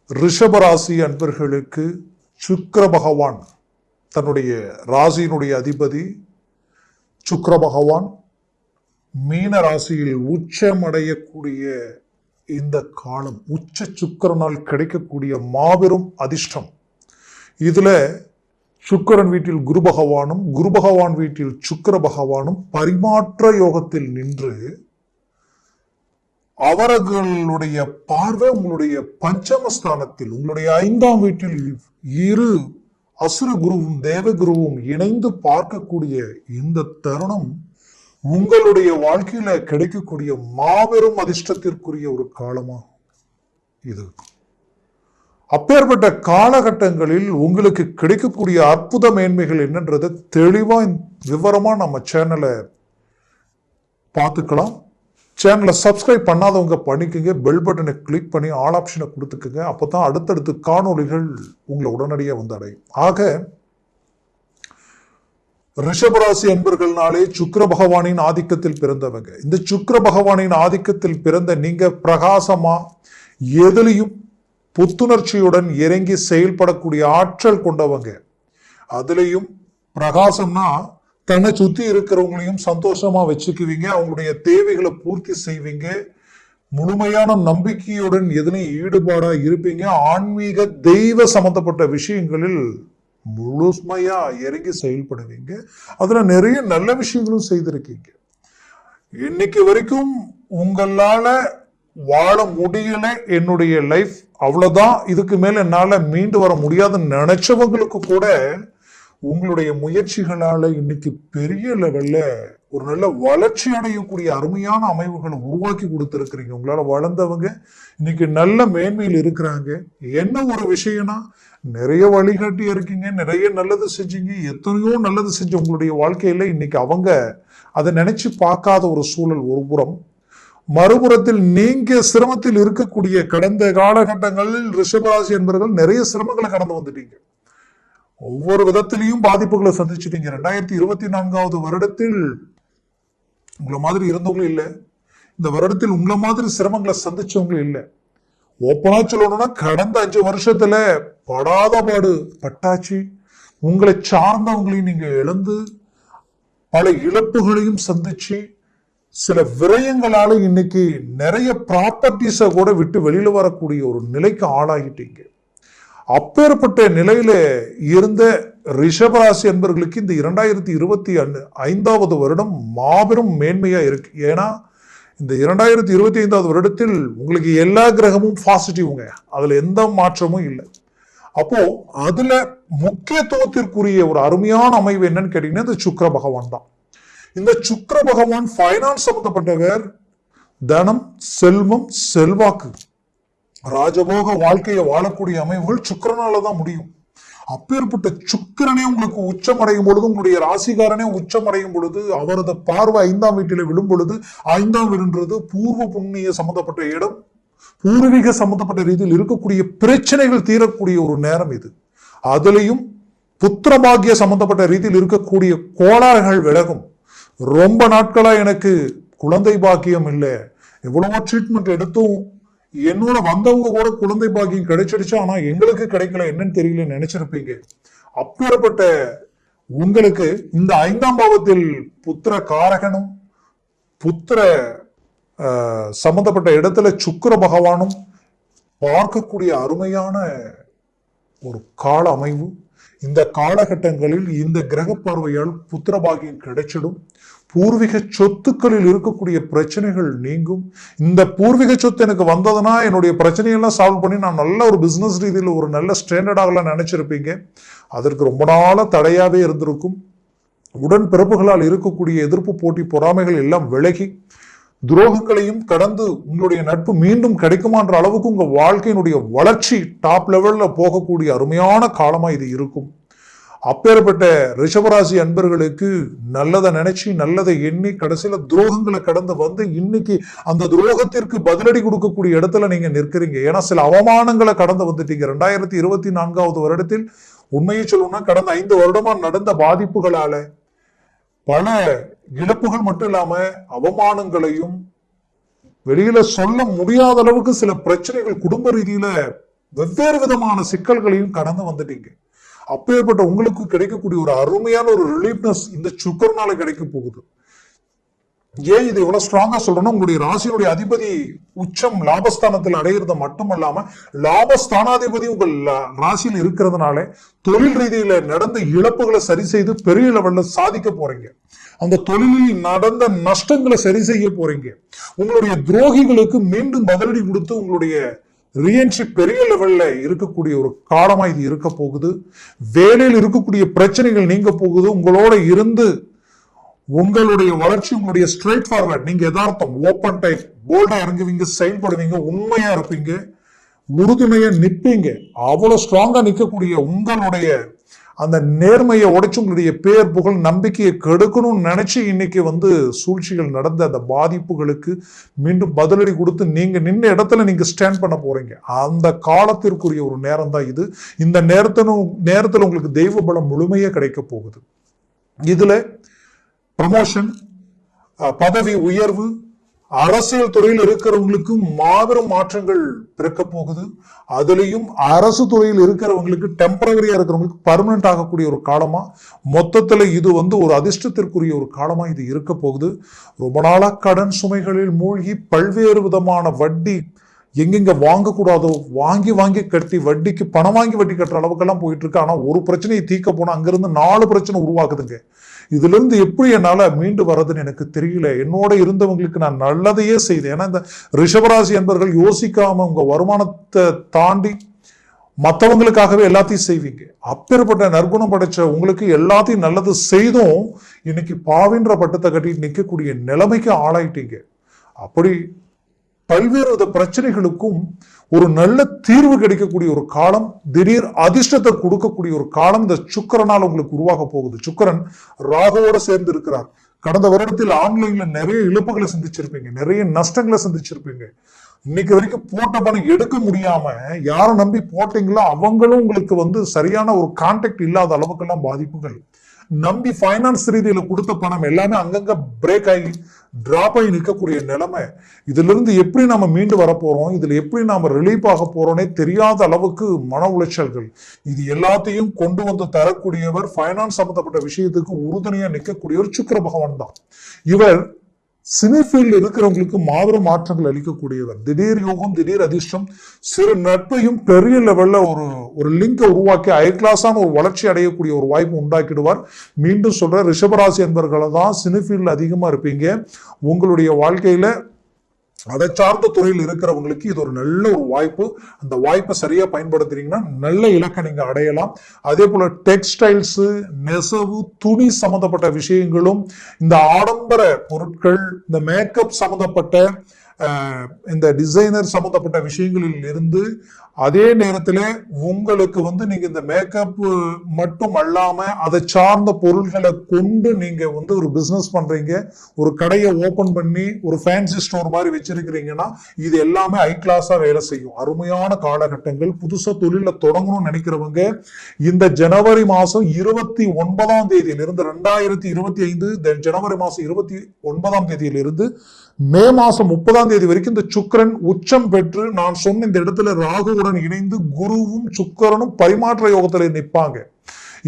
ரிஷபராசி அன்பர்களுக்கு சுக்கிர பகவான் தன்னுடைய ராசியினுடைய அதிபதி சுக்கிர பகவான் மீன ராசியில் உச்சமடையக்கூடிய இந்த காலம் உச்ச சுக்கிரனால் கிடைக்கக்கூடிய மாபெரும் அதிர்ஷ்டம். இதுல சுக்கிரன் வீட்டில் குரு பகவானும் குரு பகவான் வீட்டில் சுக்கிர பகவானும் பரிமாற்ற யோகத்தில் நின்று அவர்களுடைய பார்வை உங்களுடைய பஞ்சமஸ்தானத்தில் உங்களுடைய 5ஆம் வீட்டில் இரு அசுர குருவும் தேவகுருவும் இணைந்து பார்க்கக்கூடிய இந்த தருணம் உங்களுடைய வாழ்க்கையில கிடைக்கக்கூடிய மாபெரும் அதிர்ஷ்டத்திற்குரிய ஒரு காலமாகும் இது. அப்பேற்பட்ட காலகட்டங்களில் உங்களுக்கு கிடைக்கக்கூடிய அற்புத மேன்மைகள் என்னன்றதை தெளிவா விவரமா நம்ம சேனலை பார்த்துக்கலாம். சேனலை சப்ஸ்கிரைப் பண்ணாதவங்க பண்ணிக்கோங்க, பெல் பட்டனை கிளிக் பண்ணி ஆல் ஆப்ஷனை கொடுத்துக்கோங்க. அப்போதான் அடுத்தடுத்து காணொளிகள் உங்களை உடனடியாக வந்து அடையும். ஆக ரிஷபராசி அன்பர்கள்னாலே சுக்கிர பகவானின் ஆதிக்கத்தில் பிறந்தவங்க. இந்த சுக்கிர பகவானின் ஆதிக்கத்தில் பிறந்த நீங்க பிரகாசமா எதிலையும் புத்துணர்ச்சியுடன் இறங்கி செயல்படக்கூடிய ஆற்றல் கொண்டவங்க. அதுலேயும் பிரகாசம்னா தன்னை சுத்தி இருக்கிறவங்களையும் சந்தோஷமா வச்சுக்குவீங்க, அவங்களுடைய தேவைகளை பூர்த்தி செய்வீங்க, முழுமையான நம்பிக்கையுடன் எதுலையும் ஈடுபாடா இருப்பீங்க, ஆன்மீக தெய்வ சம்பந்தப்பட்ட விஷயங்களில் முழுமையா இறங்கி செயல்படுவீங்க. அதுல நிறைய நல்ல விஷயங்களும் செய்திருக்கீங்க. இன்னைக்கு வரைக்கும் உங்களால வாழ முடியல, என்னுடைய லைஃப் அவ்வளவுதான், இதுக்கு மேல என்னால மீண்டு வர முடியாதுன்னு நினைச்சவங்களுக்கு கூட உங்களுடைய முயற்சிகளால இன்னைக்கு பெரிய லெவல்ல ஒரு நல்ல வளர்ச்சி அடையக்கூடிய அருமையான அமைவுகளை உருவாக்கி கொடுத்துருக்கிறீங்க. உங்களால வளர்ந்தவங்க இன்னைக்கு நல்ல மேன்மையில் இருக்கிறாங்க. என்ன ஒரு விஷயம்னா, நிறைய வழிகாட்டி இருக்கீங்க, நிறைய நல்லது செஞ்சீங்க, எத்தனையோ நல்லது செஞ்ச உங்களுடைய வாழ்க்கையில இன்னைக்கு அவங்க அதை நினைச்சு பார்க்காத ஒரு சூழல் ஒரு புறம். மறுபுறத்தில் நீங்க சிரமத்தில் இருக்கக்கூடிய கடந்த காலகட்டங்களில் ரிஷபராசி என்பவர்கள் நிறைய சிரமங்களை கடந்து வந்துட்டீங்க. ஒவ்வொரு விதத்திலையும் பாதிப்புகளை சந்திச்சுட்டீங்க. 2024வது வருடத்தில் உங்களை மாதிரி இருந்தவங்களும் இல்லை, இந்த வருடத்தில் உங்களை மாதிரி சிரமங்களை சந்திச்சவங்களும் இல்லை. ஓப்பனா சொல்லணும்னா கடந்த 5 வருஷத்துல படாத பாடு பட்டாச்சு. உங்களை சார்ந்தவங்களையும் நீங்க இழந்து பல இழப்புகளையும் சந்திச்சு சில விரயங்களால இன்னைக்கு நிறைய ப்ராப்பர்ட்டிஸை கூட விட்டு வெளியில வரக்கூடிய ஒரு நிலைக்கு ஆளாகிட்டீங்க. அப்பேற்பட்ட நிலையில இருந்த ரிஷபராசி என்பவர்களுக்கு இந்த 2025வது வருடம் மாபெரும் மேன்மையா இருக்கு. ஏன்னா இந்த 2025வது வருடத்தில் உங்களுக்கு எல்லா கிரகமும் பாசிட்டிவ்ங்க, அதுல எந்த மாற்றமும் இல்லை. அப்போ அதுல முக்கியத்துவத்திற்குரிய ஒரு அருமையான அமைவு என்னன்னு கேட்டீங்கன்னா இந்த சுக்கிர பகவான் தான். இந்த சுக்கிர பகவான் ஃபைனான்ஸ் சம்பந்தப்பட்டவர். தனம், செல்வம், செல்வாக்கு, ராஜபோக வாழ்க்கையை வாழக்கூடிய அமைவுகள் சுக்கிரனாலதான் முடியும். அப்பேற்பட்ட சுக்கிரனே உங்களுக்கு உச்சமடையும் பொழுது, உங்களுடைய ராசிகாரனே உச்சமடையும் பொழுது, அவரது பார்வை 5ஆம் வீட்டில விழும் பொழுது, 5ஆம் வீடுன்றது பூர்வ புண்ணிய சம்பந்தப்பட்ட இடம், பூர்வீக சம்பந்தப்பட்ட ரீதியில் இருக்கக்கூடிய பிரச்சனைகள் தீரக்கூடிய ஒரு நேரம் இது. அதுலயும் புத்திரபாகிய சம்பந்தப்பட்ட ரீதியில் இருக்கக்கூடிய கோளாறுகள் விலகும். ரொம்ப நாட்களா எனக்கு குழந்தை பாக்கியம் இல்லை, எவ்வளவோ ட்ரீட்மெண்ட் எடுத்தும் என்னோட வந்தவங்க கூட குழந்தை பாக்கியம் கிடைச்சிடுச்சு, ஆனா எங்களுக்கு கிடைக்கல, என்னன்னு தெரியல நினைச்சிருப்பீங்க. அப்பேற்பட்ட உங்களுக்கு இந்த 5ஆம் பாவத்தில் புத்திர காரகனும் புத்திர சம்பந்தப்பட்ட இடத்துல சுக்கிர பகவானும் பார்க்கக்கூடிய அருமையான ஒரு கால அமைவு. இந்த காலகட்டங்களில் இந்த கிரக பார்வையால் புத்திர பாக்கியம் கிடைச்சிடும். பூர்வீக சொத்துக்களில் இருக்கக்கூடிய பிரச்சனைகள் நீங்கும். இந்த பூர்வீக சொத்து எனக்கு வந்ததுன்னா என்னுடைய பிரச்சனையெல்லாம் சால்வ் பண்ணி நான் நல்ல ஒரு பிசினஸ் ரீதியில் ஒரு நல்ல ஸ்டாண்டர்டாகலாம் நினைச்சிருப்பீங்க. அதற்கு ரொம்ப நாள தடையாவே இருந்திருக்கும். உடன் பிறப்புகளால் இருக்கக்கூடிய எதிர்ப்பு, போட்டி, பொறாமைகள் எல்லாம் விலகி துரோகங்களையும் கடந்து உங்களுடைய நட்பு மீண்டும் கிடைக்குமான்ற அளவுக்கு உங்க வாழ்க்கையினுடைய வளர்ச்சி டாப் லெவல்ல போகக்கூடிய அருமையான காலமா இது இருக்கும். அப்பேற்பட்ட ரிஷபராசி அன்பர்களுக்கு நல்லதை நினைச்சு நல்லதை எண்ணி கடைசியில துரோகங்களை கடந்து வந்து இன்னைக்கு அந்த துரோகத்திற்கு பதிலடி கொடுக்கக்கூடிய இடத்துல நீங்க நிற்கிறீங்க. ஏன்னா சில அவமானங்களை கடந்து வந்துட்டீங்க. 2024வது வருடத்தில் உண்மையை சொல்லணும்னா கடந்த 5 வருடமா நடந்த பாதிப்புகளால பல இழப்புகள் மட்டும் இல்லாம அவமானங்களையும் வெளியில சொல்ல முடியாத அளவுக்கு சில பிரச்சனைகள் குடும்ப ரீதியில வெவ்வேறு விதமான சிக்கல்களையும் கடந்து வந்துட்டீங்க. அப்பேற்பட்ட உங்களுக்கு கிடைக்கக்கூடிய ஒரு அருமையான ஒரு ரிலீஃப்னஸ் இந்த சுக்கிரனால கிடைக்க போகுது. ஏன் இது இவ்வளவு ஸ்ட்ராங்கா சொல்றேன்னா, உங்களுடைய ராசியினுடைய அதிபதி உச்சம் லாபஸ்தானத்தில் அடைகிறது மட்டுமல்லாம லாபஸ்தானாதிபதி உங்கள் ராசியில் இருக்கிறதுனால தொழில் ரீதியில நடந்த இழப்புகளை சரி செய்து பெரிய லெவல்ல சாதிக்க போறீங்க. அந்த தொழிலில் நடந்த நஷ்டங்களை சரி செய்ய போறீங்க. உங்களுடைய துரோகிகளுக்கு மீண்டும் பதிலடி கொடுத்து உங்களுடைய ரீஎன்ட்ரி பெரிய லெவல்ல இருக்கக்கூடிய ஒரு காலமா இது இருக்க போகுது. வேலையில் இருக்கக்கூடிய பிரச்சனைகள் நீங்க போகுது. உங்களோட இருந்து உங்களுடைய வளர்ச்சி, உங்களுடைய ஸ்ட்ரெயிட் ஃபார்வர்ட், நீங்க யதார்த்தம், ஓப்பன் டைப், போல்டா இறங்குவீங்க, செயல்படுவீங்க, உண்மையா இருப்பீங்க, உறுதுணையா நிற்பீங்க. அவ்வளவு ஸ்ட்ராங்கா நிற்கக்கூடிய உங்களுடைய அந்த நேர்மையை உடைச்சு உங்களுடைய பேர் புகழ் நம்பிக்கையை கெடுக்கணும்னு நினைச்சு இன்னைக்கு சூழ்ச்சிகள் நடந்த அந்த பாதிப்புகளுக்கு மீண்டும் பதிலடி கொடுத்து நீங்க நின்ன இடத்துல நீங்க ஸ்டாண்ட் பண்ண போறீங்க. அந்த காலத்திற்குரிய ஒரு நேரம் தான் இது. இந்த நேரத்துல உங்களுக்கு தெய்வ பலம் முழுமையா கிடைக்க போகுது. இதுல ப்ரமோஷன், பதவி உயர்வு, அரசியல் துறையில் இருக்கிறவங்களுக்கு மாபெரும் மாற்றங்கள் பிறக்க போகுது. அதுலயும் அரசு துறையில் இருக்கிறவங்களுக்கு டெம்பரவரியா இருக்கிறவங்களுக்கு பர்மனன்ட் ஆகக்கூடிய ஒரு காலமா, மொத்தத்துல இது ஒரு அதிர்ஷ்டத்திற்குரிய ஒரு காலமா இது இருக்க போகுது. ரொம்ப நாளா கடன் சுமைகளில் மூழ்கி பல்வேறு விதமான வட்டி எங்கெங்க வாங்கக்கூடாதோ வாங்கி வாங்கி கட்டி வட்டிக்கு பணம் வாங்கி வட்டி கட்டுற அளவுக்கெல்லாம் போயிட்டு இருக்கு. ஆனா ஒரு பிரச்சனையை தீர்க்க போனா அங்கிருந்து 4 பிரச்சனை உருவாக்குதுங்க. இதுல இருந்து எப்படி என்னால மீண்டு வர்றதுன்னு எனக்கு தெரியல. என்னோட இருந்தவங்களுக்கு நான் நல்லதையே செய்தேன். ஏன்னா இந்த ரிஷபராசி என்பவர்கள் யோசிக்காம உங்க வருமானத்தை தாண்டி மற்றவங்களுக்காகவே எல்லாத்தையும் செய்வீங்க. அப்பேற்பட்ட நற்குணம் படைச்ச உங்களுக்கு எல்லாத்தையும் நல்லது செய்தும் இன்னைக்கு பாவின்ற பட்டத்தை கட்டி நிற்கக்கூடிய நிலைமைக்கு ஆளாயிட்டீங்க. அப்படி பல்வேறு வித பிரச்சனைகளுக்கும் ஒரு நல்ல தீர்வு கிடைக்கக்கூடிய ஒரு காலம், திடீர் அதிர்ஷ்டத்தை கொடுக்கக்கூடிய ஒரு காலம் இந்த சுக்கிரனால் உங்களுக்கு உருவாக போகுது. சுக்கிரன் ராகுவோட சேர்ந்து இருக்கிறார். கடந்த வருடத்தில் ஆன்லைன்ல நிறைய இழப்புகளை சந்திச்சிருப்பீங்க, நிறைய நஷ்டங்களை சந்திச்சிருப்பீங்க. இன்னைக்கு வரைக்கும் போட்ட பணம் எடுக்க முடியாம யாரை நம்பி போட்டீங்களோ அவங்களும் உங்களுக்கு சரியான ஒரு கான்டாக்ட் இல்லாத அளவுக்கெல்லாம் பாதிப்புகள். நம்பி பைனான்ஸ் ரீதியில கொடுத்த பணம் எல்லாமே அங்கங்க பிரேக் ஆகி டிராப் ஆகி நிற்கக்கூடிய நிலைமை. இதுல இருந்து எப்படி நாம மீண்டு வர போறோம், இதுல எப்படி நாம ரிலீஃப் ஆக போறோம்னே தெரியாத அளவுக்கு மன உளைச்சல்கள். இது எல்லாத்தையும் கொண்டு தரக்கூடியவர், பைனான்ஸ் சம்பந்தப்பட்ட விஷயத்துக்கு உறுதுணையா நிற்கக்கூடியவர் சுக்கிர பகவான் தான். இவர் சினிஃபீல்டு இருக்கிறவங்களுக்கு மாபெரும் மாற்றங்கள் அளிக்கக்கூடியவர். திடீர் யோகம், திடீர் அதிர்ஷ்டம், சிறு நட்பையும் பெரிய லெவல்ல ஒரு லிங்கை உருவாக்கி ஹை கிளாஸான ஒரு வளர்ச்சி அடையக்கூடிய ஒரு வாய்ப்பு உண்டாக்கிடுவார். மீண்டும் சொல்ற, ரிஷபராசி என்பவர்களை தான் சினிஃபீல்டு அதிகமா இருப்பீங்க. உங்களுடைய வாழ்க்கையில அதை சார்ந்த துறையில் இருக்கிறவங்களுக்கு இது ஒரு நல்ல ஒரு வாய்ப்பு. அந்த வாய்ப்பை சரியா பயன்படுத்துறீங்கன்னா நல்ல இலக்கை நீங்க அடையலாம். அதே போல டெக்ஸ்டைல்ஸ், நெசவு, துணி சம்பந்தப்பட்ட விஷயங்களும், இந்த ஆடம்பர பொருட்கள், இந்த மேக்கப் சம்பந்தப்பட்ட இந்த டிசைனர் சம்பந்தப்பட்ட விஷயங்களில் இருந்து, அதே நேரத்துல உங்களுக்கு நீங்க இந்த மேக்கப் மட்டும் அல்லாம அதை சார்ந்த பொருள்களை கொண்டு நீங்க ஒரு பிசினஸ் பண்றீங்க, ஒரு கடையை ஓபன் பண்ணி ஒரு ஃபேன்சி ஸ்டோர் மாதிரி வச்சிருக்கிறீங்கன்னா இது எல்லாமே ஹை கிளாஸா வேலை செய்யும். அருமையான காலகட்டங்கள். புதுசா தொழில தொடங்கணும்னு நினைக்கிறவங்க இந்த ஜனவரி மாசம் 29ஆம் தேதியிலிருந்து 2025 ஜனவரி மாசம் 29ஆம் தேதியிலிருந்து மே மாசம் 30ஆம் தேதி வரைக்கும் இந்த சுக்கிரன் உச்சம் பெற்று நான் சொன்ன இந்த இடத்துல ராகுவுடன் இணைந்து குருவும் சுக்கிரனும் பரிமாற்ற யோகத்தில் நிற்பாங்க.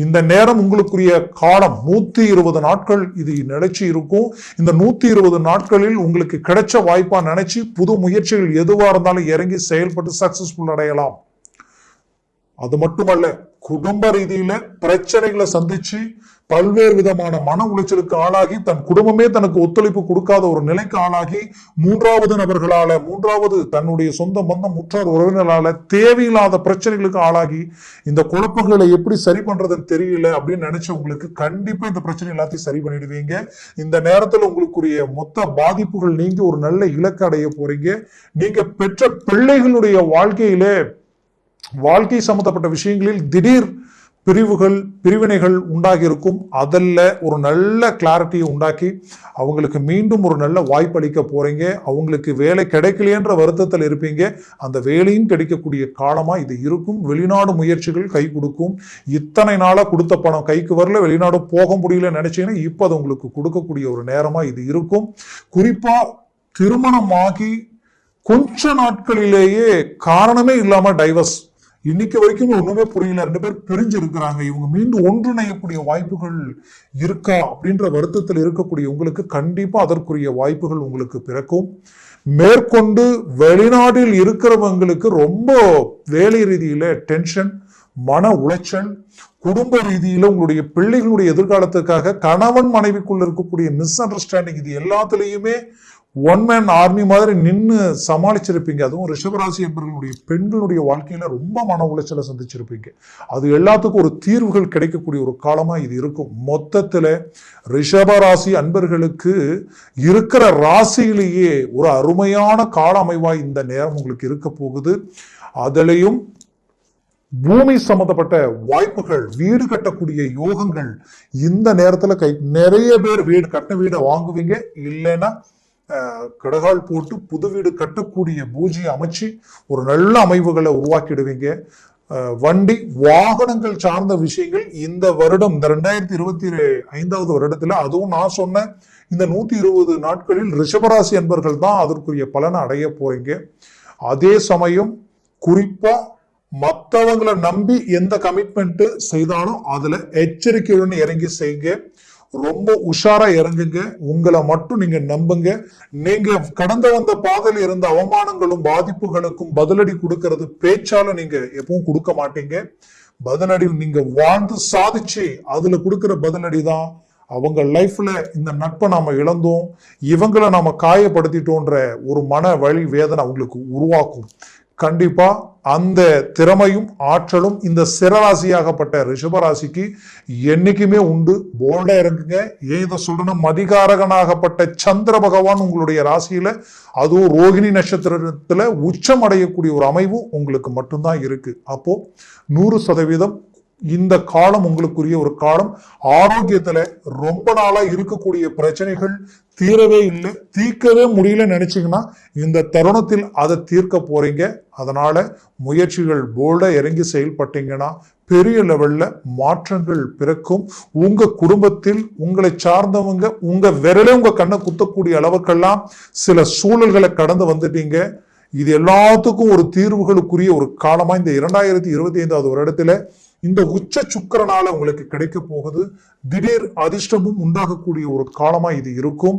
இந்த நேரம் உங்களுக்குரிய காலம் 120 நாட்கள் இது நிலைச்சு இருக்கும். இந்த 120 நாட்களில் உங்களுக்கு கிடைச்ச வாய்ப்பா நினைச்சு புது முயற்சிகள் எதுவா இருந்தாலும் இறங்கி செயல்பட்டு சக்சஸ்ஃபுல் அடையலாம். அது மட்டுமல்ல, குடும்ப ரீதியில பிரச்சனைகளை சந்திச்சு பல்வேறு விதமான மன உளைச்சலுக்கு ஆளாகி தன் குடும்பமே தனக்கு ஒத்துழைப்பு கொடுக்காத ஒரு நிலைக்கு ஆளாகி மூன்றாவது நபர்களால, தன்னுடைய சொந்த பந்தம் முற்றார் உறவினர்களால தேவையில்லாத பிரச்சனைகளுக்கு ஆளாகி இந்த குழப்பங்களை எப்படி சரி பண்றதுன்னு தெரியல அப்படின்னு நினைச்சவங்களுக்கு கண்டிப்பா இந்த பிரச்சனை எல்லாத்தையும் சரி பண்ணிடுவீங்க. இந்த நேரத்துல உங்களுக்குரிய மொத்த பாதிப்புகள் நீங்க ஒரு நல்ல இலக்கு அடைய போறீங்க. நீங்க பெற்ற பிள்ளைகளுடைய வாழ்க்கை சம்பந்தப்பட்ட விஷயங்களில் திடீர் பிரிவினைகள் உண்டாகி இருக்கும். அதில் ஒரு நல்ல கிளாரிட்டியை உண்டாக்கி அவங்களுக்கு மீண்டும் ஒரு நல்ல வாய்ப்பு அளிக்க போறீங்க. அவங்களுக்கு வேலை கிடைக்கலையென்ற வருத்தத்தில் இருப்பீங்க. அந்த வேலையும் கிடைக்கக்கூடிய காலமா இது இருக்கும். வெளிநாடு முயற்சிகள் கை கொடுக்கும். இத்தனை நாளா கொடுத்த பணம் கைக்கு வரல, வெளிநாடு போக முடியல நினைச்சீங்கன்னா இப்போ அது உங்களுக்கு கொடுக்கக்கூடிய ஒரு நேரமா இது இருக்கும். குறிப்பா திருமணமாகி கொஞ்ச நாட்களிலேயே காரணமே இல்லாம டைவர்ஸ், இன்னைக்கு வரைக்கும் ஒண்ணுமே புரியல, 2 பேர் பிரிஞ்சு இருக்கிறாங்க, இவங்க மீண்டும் ஒன்றிணையக்கூடிய வாய்ப்புகள் இருக்கா அப்படின்ற வருத்தத்தில் இருக்கக்கூடிய உங்களுக்கு கண்டிப்பா அதற்குரிய வாய்ப்புகள் உங்களுக்கு பிறக்கும். மேற்கொண்டு வெளிநாட்டில் இருக்கிறவங்களுக்கு ரொம்ப வேலை ரீதியில டென்ஷன், மன உளைச்சல், குடும்ப ரீதியில உங்களுடைய பிள்ளைகளுடைய எதிர்காலத்துக்காக கணவன் மனைவிக்குள்ள இருக்கக்கூடிய மிஸ் அண்டர்ஸ்டாண்டிங், இது எல்லாத்துலயுமே ஒன் மேன் ஆர்மி மாதிரி நின்று சமாளிச்சிருப்பீங்க. அதுவும் ரிஷபராசி என்பவர்களுடைய பெண்களுடைய வாழ்க்கையில ரொம்ப மன உளைச்சலை சந்திச்சிருப்பீங்க. அது எல்லாத்துக்கும் ஒரு தீர்வுகள் கிடைக்கக்கூடிய ஒரு காலமா இது இருக்கும். மொத்தத்துல ரிஷபராசி அன்பர்களுக்கு இருக்கிற ராசியிலேயே ஒரு அருமையான கால அமைவா இந்த நேரம் உங்களுக்கு இருக்க போகுது. அதுலயும் பூமி சம்பந்தப்பட்ட வாய்ப்புகள், வீடு கட்டக்கூடிய யோகங்கள் இந்த நேரத்துல நிறைய பேர் வீடு கட்ட வீடை வாங்குவீங்க. இல்லைன்னா கடகால் போட்டு புது வீடு கட்டக்கூடிய பூஜையை அமைச்சு ஒரு நல்ல அமைவுகளை உருவாக்கிடுவீங்க. வண்டி வாகனங்கள் சார்ந்த விஷயங்கள் இந்த வருடம், இந்த 2025 வருடத்துல, அதுவும் நான் சொன்ன இந்த 120 நாட்களில் ரிஷபராசி என்பர்கள் தான் அதற்குரிய பலனை அடைய போறீங்க. அதே சமயம் குறிப்பா மற்றவங்களை நம்பி எந்த கமிட்மெண்ட் செய்தாலும் அதுல எச்சரிக்கையுடன் இறங்கி செய்யுங்க. ரொம்ப உஷாரா இறங்குங்க. உங்களை மட்டும் நீங்க நம்புங்க. நீங்க கடந்து வந்த பாதையில் இருந்த அவமானங்களும் பாதிப்புகளுக்கும் பதிலடி கொடுக்கறது பேச்சால நீங்க எப்பவும் கொடுக்க மாட்டீங்க. பதிலடி நீங்க வாழ்ந்து சாதிச்சு அதுல கொடுக்கிற பதிலடி தான் அவங்க லைஃப்ல இந்த நட்பை நாம இழந்தோம், இவங்களை நாம காயப்படுத்திட்டோன்ற ஒரு மன வலி வேதனை அவங்களுக்கு உருவாக்கும். கண்டிப்பா அந்த திறமையும் ஆற்றலும் இந்த சிறராசியாகப்பட்ட ரிஷபராசிக்கு என்னைக்குமே உண்டு. போல்டா இறங்குங்க. ஏன் இதை சொல்றேன்னா, மதிகாரகனாகப்பட்ட சந்திர பகவான் உங்களுடைய ராசியில, அதுவும் ரோகிணி நட்சத்திரத்துல உச்சம் அடையக்கூடிய ஒரு அமைவு உங்களுக்கு மட்டும்தான் இருக்கு. அப்போ 100% இந்த காலம் உங்களுக்குரிய ஒரு காலம். ஆரோக்கியத்துல ரொம்ப நாளா இருக்கக்கூடிய பிரச்சனைகள் தீரவே இல்லை, தீர்க்கவே முடியல நினைச்சீங்கன்னா இந்த தருணத்தில் அதை தீர்க்க போறீங்க. அதனால முயற்சிகள் போல்டா இறங்கி செயல்பட்டீங்கன்னா பெரிய லெவல்ல மாற்றங்கள் பிறக்கும். உங்க குடும்பத்தில் உங்களை சார்ந்தவங்க உங்க விரலே உங்க கண்ணை குத்தக்கூடிய அளவுக்கெல்லாம் சில சூழல்களை கடந்து வந்துட்டீங்க. இது எல்லாத்துக்கும் ஒரு தீர்வுகளுக்குரிய ஒரு காலமா இந்த 2025 வருடத்துல இந்த உச்ச சுக்கிரனால உங்களுக்கு கிடைக்க போகுது. திடீர் அதிர்ஷ்டமும் உண்டாகக்கூடிய ஒரு காலமா இது இருக்கும்.